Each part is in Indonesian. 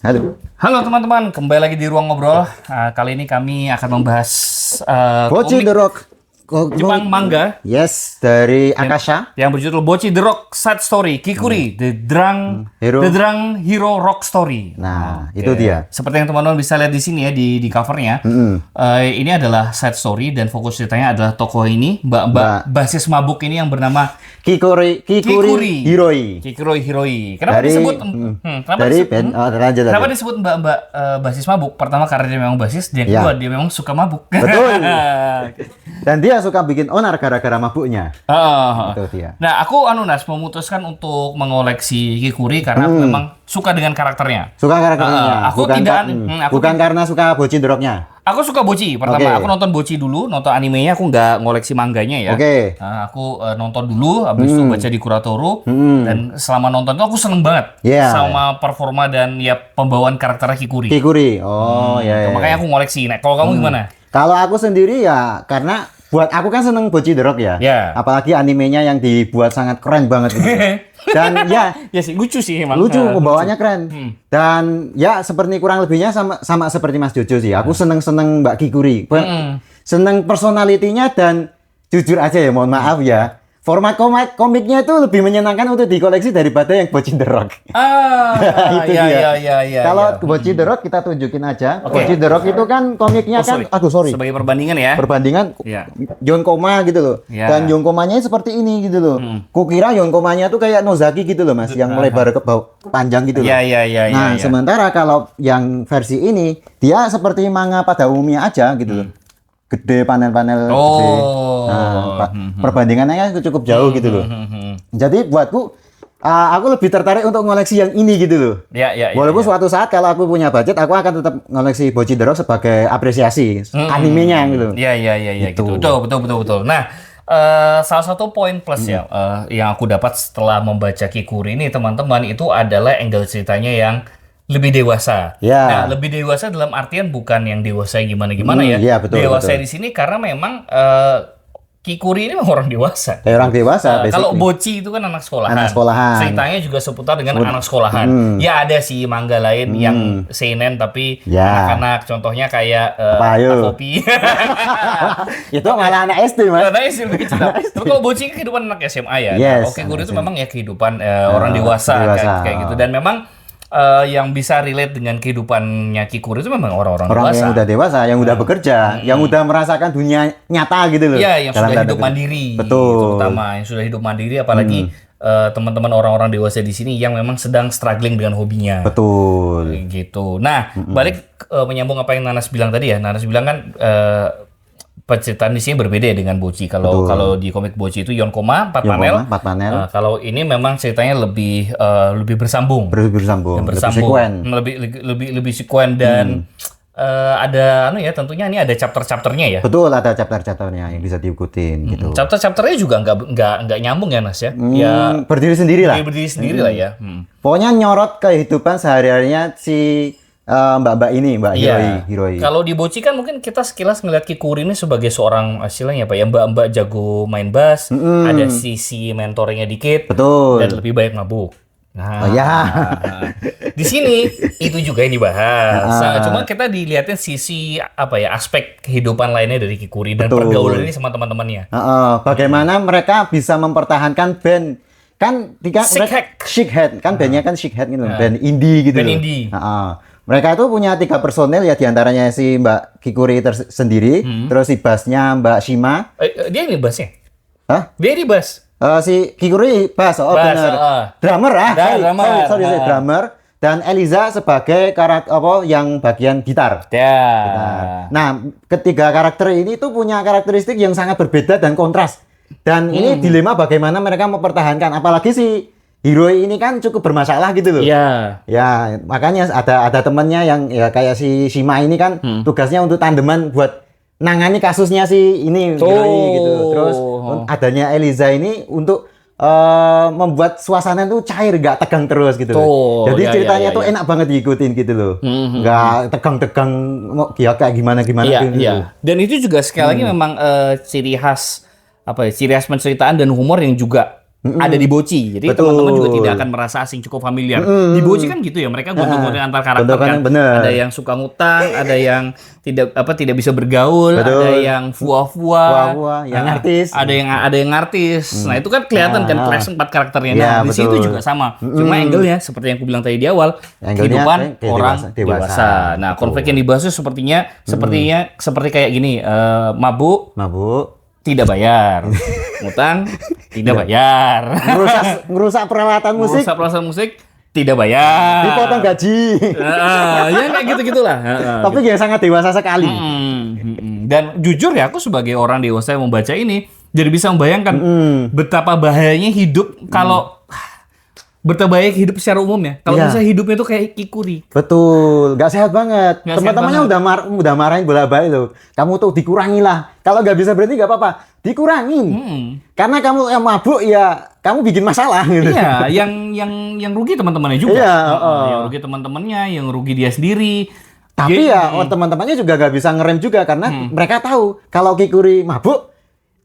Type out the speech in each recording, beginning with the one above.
Halo. Halo teman-teman, kembali lagi di Ruang Ngobrol. Kali ini kami akan membahas Bocchi komik the Rock. Jepang manga Yes, dari Akasha. yang berjudul Bocchi the Rock Side Story Kikuri The Drunk Hero Rock Story. Nah, Oke. itu dia. Seperti yang teman-teman bisa lihat di sini ya di covernya. Ini adalah side story dan fokus ceritanya adalah tokoh ini, mbak basis mabuk ini yang bernama Kikuri Hiroi. Kikuri Hiroi. Kenapa Dari- disebut? Dari band lanjut Kenapa aja. disebut mbak basis mabuk? Pertama karena dia memang basis, dan Ya. kedua dia memang suka mabuk. Betul. Dan dia suka bikin onar gara-gara mabuknya. Itu dia. Nah, aku memutuskan untuk mengoleksi Kikuri karena aku memang suka dengan karakternya. Suka karakternya. Aku bukan karena suka Bocchi the Rock-nya. Aku suka Bocchi. Pertama, Oke. aku nonton Bocchi dulu, nonton animenya, aku nggak ngoleksi mangganya ya. Oke. Aku nonton dulu, habis itu baca di Kuratoro, dan selama nonton itu aku seneng banget Yeah. sama performa dan ya pembawaan karakter Kikuri. Kikuri. Oh, ya. Makanya aku ngoleksi. Nah, kalau kamu gimana? Kalau aku sendiri ya karena buat aku kan seneng Bocchi the Rock ya. Ya. Apalagi animenya yang dibuat sangat keren banget gitu. Dan ya Ya sih, lucu sih emang. lucu, pembawaannya keren. Dan ya seperti kurang lebihnya sama seperti Mas Jojo sih. Aku seneng Mbak Kikuri. Seneng personalitinya dan jujur aja ya, mohon maaf ya. Format komiknya itu lebih menyenangkan untuk dikoleksi daripada yang Bocchi the Rock. Itu dia. Ya. Kalau Bocchi the Rock kita tunjukin aja. Oke. Bocchi the Rock itu kan komiknya kan, sorry. Sebagai perbandingan ya. Perbandingan Ya. Yonkoma gitu loh. Ya. Dan Yonkomanya seperti ini gitu loh. Kukira Yonkomanya tuh kayak Nozaki gitu loh Mas, yang melebar ke bawah panjang gitu loh. Ya. Nah, sementara kalau yang versi ini dia seperti manga pada umumnya aja gitu loh. Gede, panel-panel gede. Nah, perbandingannya kan cukup jauh gitu loh. Jadi buatku aku lebih tertarik untuk ngoleksi yang ini gitu loh. Ya. Walaupun suatu saat kalau aku punya budget, aku akan tetap ngoleksi Bocchi the Rock sebagai apresiasi animenya gitu. Ya, gitu. Betul. Nah, salah satu poin plus ya yang aku dapat setelah membaca Kikuri ini teman-teman itu adalah angle ceritanya yang lebih dewasa. Ya. Nah, lebih dewasa dalam artian bukan yang dewasa gimana-gimana ya. Iya, betul, Dewasa betul. di sini karena memang Kikuri ini memang orang dewasa. Kayak orang dewasa. Kalau basically. Bocchi itu kan anak sekolahan. Anak sekolahan. Ceritanya juga seputar dengan anak sekolahan. Ya ada sih manga lain yang seinen tapi Ya. anak-anak, contohnya kayak Apa, ayo? Takopi. Itu malah anak SD Mas. Nah, sih lebih kecil. Tapi kalau Bocchi kan kehidupan anak SMA ya. Yes, Oke, Guru anak itu SMA. memang ya kehidupan orang dewasa, kayak gitu. Dan memang yang bisa relate dengan kehidupannya Kikuri itu memang orang-orang Orang dewasa. yang udah dewasa, yang udah bekerja, yang udah merasakan dunia nyata gitu loh. Iya, yang Dalam sudah tanda hidup kutip. mandiri. Betul. Itu pertama, yang sudah hidup mandiri, apalagi teman-teman orang-orang dewasa di sini yang memang sedang struggling dengan hobinya. Betul. Gitu. Nah, balik menyambung apa yang Nanas bilang tadi ya. Nanas bilang kan penceritaan di sini berbeda ya dengan Bocchi. Kalau di komik Bocchi itu Yonkoma 4 panel. 4 panel. Kalau ini memang ceritanya lebih bersambung. Bersambung. Lebih sekuen dan ada tentunya ini ada chapter-chapternya ya. Betul, ada chapter-chapternya yang bisa diikutin gitu. Chapter-chapternya juga nggak nyambung ya Nas ya. Ya Berdiri sendiri lah. berdiri sendiri lah ya. Pokoknya nyorot kehidupan sehari-harinya si mbak-mbak ini, Mbak Hiroi. Kalau di Bocchi kan mungkin kita sekilas ngeliat Kikuri ini sebagai seorang istilahnya apa ya, mbak-mbak jago main bass, ada sisi mentornya dikit, Betul. dan lebih banyak mabuk. Nah, Oh, ya. di sini itu juga yang dibahas. Cuma kita dilihatin sisi apa ya, aspek kehidupan lainnya dari Kikuri dan Betul. pergaulan ini sama teman-temannya. Bagaimana mereka bisa mempertahankan band kan Chic Head kan bandnya kan Chic Head gitu, band indie gitu Band loh. indie. Mereka itu punya 3 personel ya, diantaranya si Mbak Kikuri sendiri, terus si bassnya Mbak Shima. Dia ini bassnya? Hah? Dia ini bass? Si Kikuri bass, Bass, benar. Drummer Drummer. sorry, drummer. Dan Eliza sebagai karakter yang bagian gitar. Ya. Nah, ketiga karakter ini tuh punya karakteristik yang sangat berbeda dan kontras. Dan ini dilema bagaimana mereka mempertahankan, apalagi si Hiroi ini kan cukup bermasalah gitu loh. Iya. Ya, makanya ada temennya yang ya kayak si Shima ini kan tugasnya untuk tandeman buat nangani kasusnya si ini Hiroi gitu. Terus adanya Eliza ini untuk membuat suasana itu cair, nggak tegang terus gitu loh. Jadi ceritanya tuh enak banget diikutin gitu loh. Nggak tegang-tegang ya kayak gimana-gimana gitu. Iya. Dan itu juga sekali lagi memang ciri khas apa ya, ciri khas penceritaan dan humor yang juga ada di Bocci. Jadi Betul. teman-teman juga tidak akan merasa asing, cukup familiar. Di Bocci kan gitu ya, mereka gontok-gontok antar karakter kan. bener. Ada yang suka ngutang, ada yang tidak bisa bergaul, Betul. ada yang fuah-fuah, Fuah-fuah, yang artis. ada yang artis. Nah, itu kan kelihatan kan kelas 4 karakternya. Nah, Ya, di situ betul. juga sama. Cuma angle-nya seperti yang aku bilang tadi di awal, Angle-nya kehidupan kayak orang dewasa. dewasa. Nah, Betul. konflik yang dibahas itu seperti kayak gini, mabuk tidak bayar, ngutang tidak bayar, ngerusak peralatan musik, merusak perasaan musik tidak bayar, dipotong gaji. ya kayak gitu-gitulah. Tapi yang sangat dewasa sekali. Dan jujur ya, aku sebagai orang dewasa yang membaca ini jadi bisa membayangkan betapa bahayanya hidup kalau betapa bahaya hidup secara umum ya. Kalau Iya. misalnya hidupnya tuh kayak Kikuri. Betul, nggak sehat banget. Nggak sehat Teman-temannya udah marahin bolak-balik loh. Kamu tuh dikurangi lah. Kalau nggak bisa berhenti nggak apa-apa, dikurangin. Karena kamu yang mabuk ya, kamu bikin masalah gitu. Iya, yang rugi teman-temannya juga. Iya, Yang rugi teman-temannya, yang rugi dia sendiri. Tapi ya teman-temannya juga nggak bisa ngerem juga karena mereka tahu kalau Kikuri mabuk,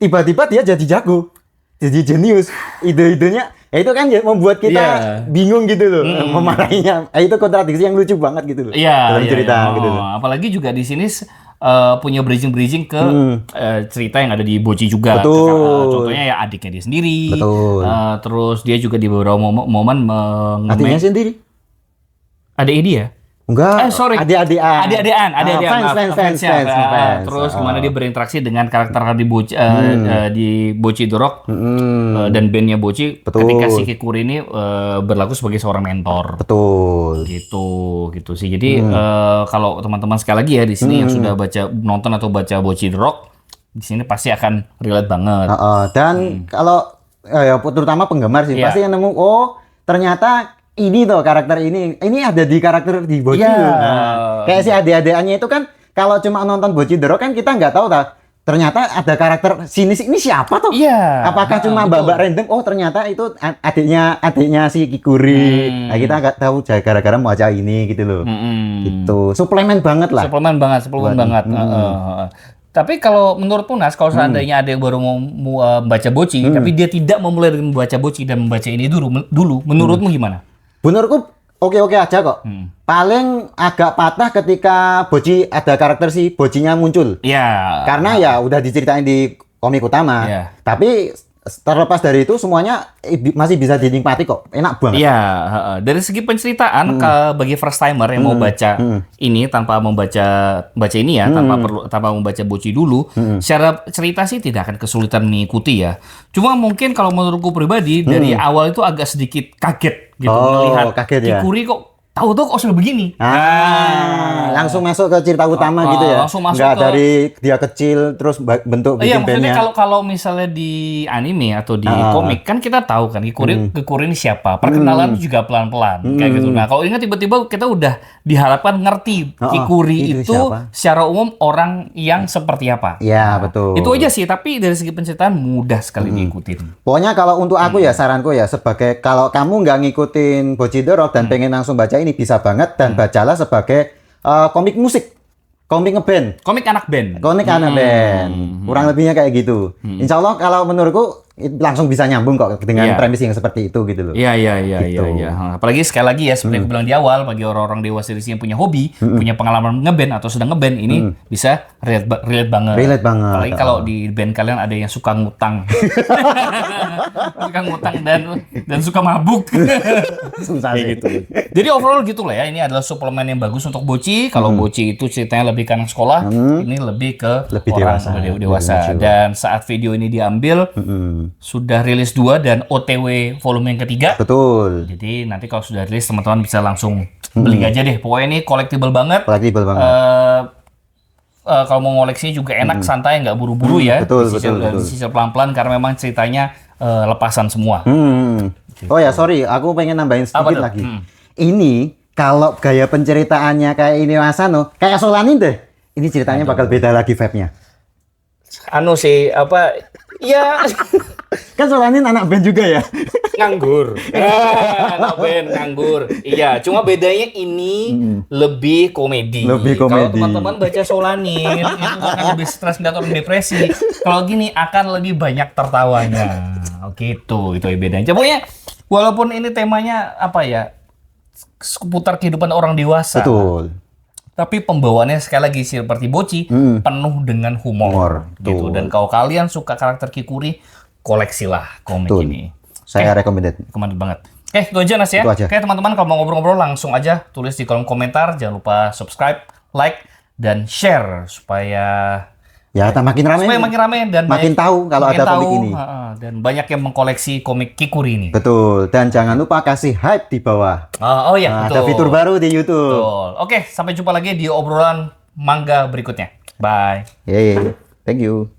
tiba-tiba dia jadi jago, jadi jenius. Ide-idenya, ya itu kan membuat kita bingung gitu loh, memarahinya. Itu kontradiksi yang lucu banget gitu loh. Iya, dalam cerita gitu loh. Apalagi juga di sini punya bridging ke cerita yang ada di Bocci juga. Betul. Contohnya ya adiknya dia sendiri. Betul. Terus dia juga di beberapa momen Adiknya sendiri? ada Edi ya? Enggak, sorry. adik-adikan. Fans. Terus gimana dia berinteraksi dengan karakter di Bocci, di Bocci The Rock dan bandnya Bocci ketika si Kikuri ini berlaku sebagai seorang mentor. Betul. Gitu sih. Jadi kalau teman-teman sekali lagi ya di sini yang sudah nonton atau baca Bocci The Rock, di sini pasti akan relate banget. Dan kalau ya terutama penggemar sih pasti yang nemu, oh ternyata ini tuh karakter ini ada di karakter di Bocci. Kayak si adik-adikannya itu kan kalau cuma nonton Bocci The Rock kan kita nggak tahu ternyata ada karakter sini ini siapa tuh? Iya. Apakah cuma babak random? Oh ternyata itu adiknya si Kikuri. Nah kita nggak tahu gara-gara baca ini gitu loh. Gitu. Suplemen banget lah. Suplemen banget. Tapi kalau menurut Tunas, kalau seandainya ada yang baru mau membaca Bocci, tapi dia tidak memulai dengan membaca Bocci dan membaca ini dulu, menurutmu gimana? Menurutku oke-oke aja kok. Paling agak patah ketika Bocci ada karakter si Boccinya muncul. Iya. Karena ya udah diceritain di komik utama. Iya. Tapi terlepas dari itu semuanya masih bisa dinikmati kok. Enak banget. Iya, dari segi penceritaan bagi first timer yang mau baca ini tanpa membaca ini ya, tanpa membaca Bocci dulu, secara cerita sih tidak akan kesulitan mengikuti ya. Cuma mungkin kalau menurutku pribadi dari awal itu agak sedikit kaget gitu melihat Kikuri kok tahu-tahu kok sudah begini. Langsung masuk ke cerita utama gitu ya. Langsung masuk nggak dari dia kecil terus bentuk bikin maksudnya bandnya. kalau misalnya di anime atau di komik kan kita tahu kan Kikuri ini siapa. Perkenalan juga pelan-pelan kayak gitu. Nah, kalau ingat tiba-tiba kita udah diharapkan ngerti Kikuri itu secara umum orang yang seperti apa. Iya, betul. Itu aja sih, tapi dari segi penceritaan mudah sekali diikutin. Pokoknya kalau untuk aku ya saranku ya sebagai kalau kamu nggak ngikutin Bocci The Rock dan pengen langsung baca ini bisa banget dan bacalah sebagai komik musik, komik ngeband, komik anak band, kurang lebihnya kayak gitu. Insya Allah kalau menurutku langsung bisa nyambung kok dengan premis yang seperti itu gitu loh. Iya. Apalagi sekali lagi ya seperti aku bilang di awal, bagi orang-orang dewasa di sini yang punya hobi, punya pengalaman ngeband atau sedang ngeband ini bisa relate banget. Relate banget. Apalagi kalau di band kalian ada yang suka ngutang, dan suka mabuk. Susah sih. Gitu. Jadi overall gitulah ya. Ini adalah suplemen yang bagus untuk Bocci. Kalau Bocci itu ceritanya lebih ke anak sekolah, ini lebih ke orang dewasa. Dan saat video ini diambil sudah rilis 2 dan OTW volume yang ketiga. Betul. Jadi nanti kalau sudah rilis teman-teman bisa langsung beli aja deh. Pokoknya ini collectible banget. Kalau mau ngoleksi juga enak, santai, nggak buru-buru ya. Betul. Disisir pelan-pelan karena memang ceritanya lepasan semua. Oh ya, sorry, aku pengen nambahin sedikit lagi. Ini kalau gaya penceritaannya kayak ini Asano, kayak Solanin deh. Ini ceritanya bakal beda lagi vibe-nya. Iya. Kan Solanin anak band juga ya. Nganggur. Anak band nganggur. Iya, cuma bedanya ini lebih komedi. Lebih Kalau komedi. teman-teman baca Solanin itu akan lebih stres atau depresi. Kalau gini akan lebih banyak tertawanya. Gitu, itu bedanya. Pokoknya walaupun ini temanya apa ya? Seputar kehidupan orang dewasa. Betul. Tapi pembawaannya sekali lagi seperti Bocci penuh dengan humor gitu. Betul. Dan kalau kalian suka karakter Kikuri, koleksilah komik Betul. ini. Saya recommended. Recommended banget. Itu aja Nas ya. Itu aja. Oke teman-teman, kalau mau ngobrol-ngobrol langsung aja tulis di kolom komentar. Jangan lupa subscribe, like, dan share supaya Ya, makin ramai. makin rame dan makin tahu kalau makin ada komik ini. Dan banyak yang mengkoleksi komik Kikuri ini. Betul. Dan jangan lupa kasih hype di bawah. Oh iya, Nah, betul. ada fitur baru di YouTube. Betul. Oke, sampai jumpa lagi di obrolan manga berikutnya. Bye. Yeay. Thank you.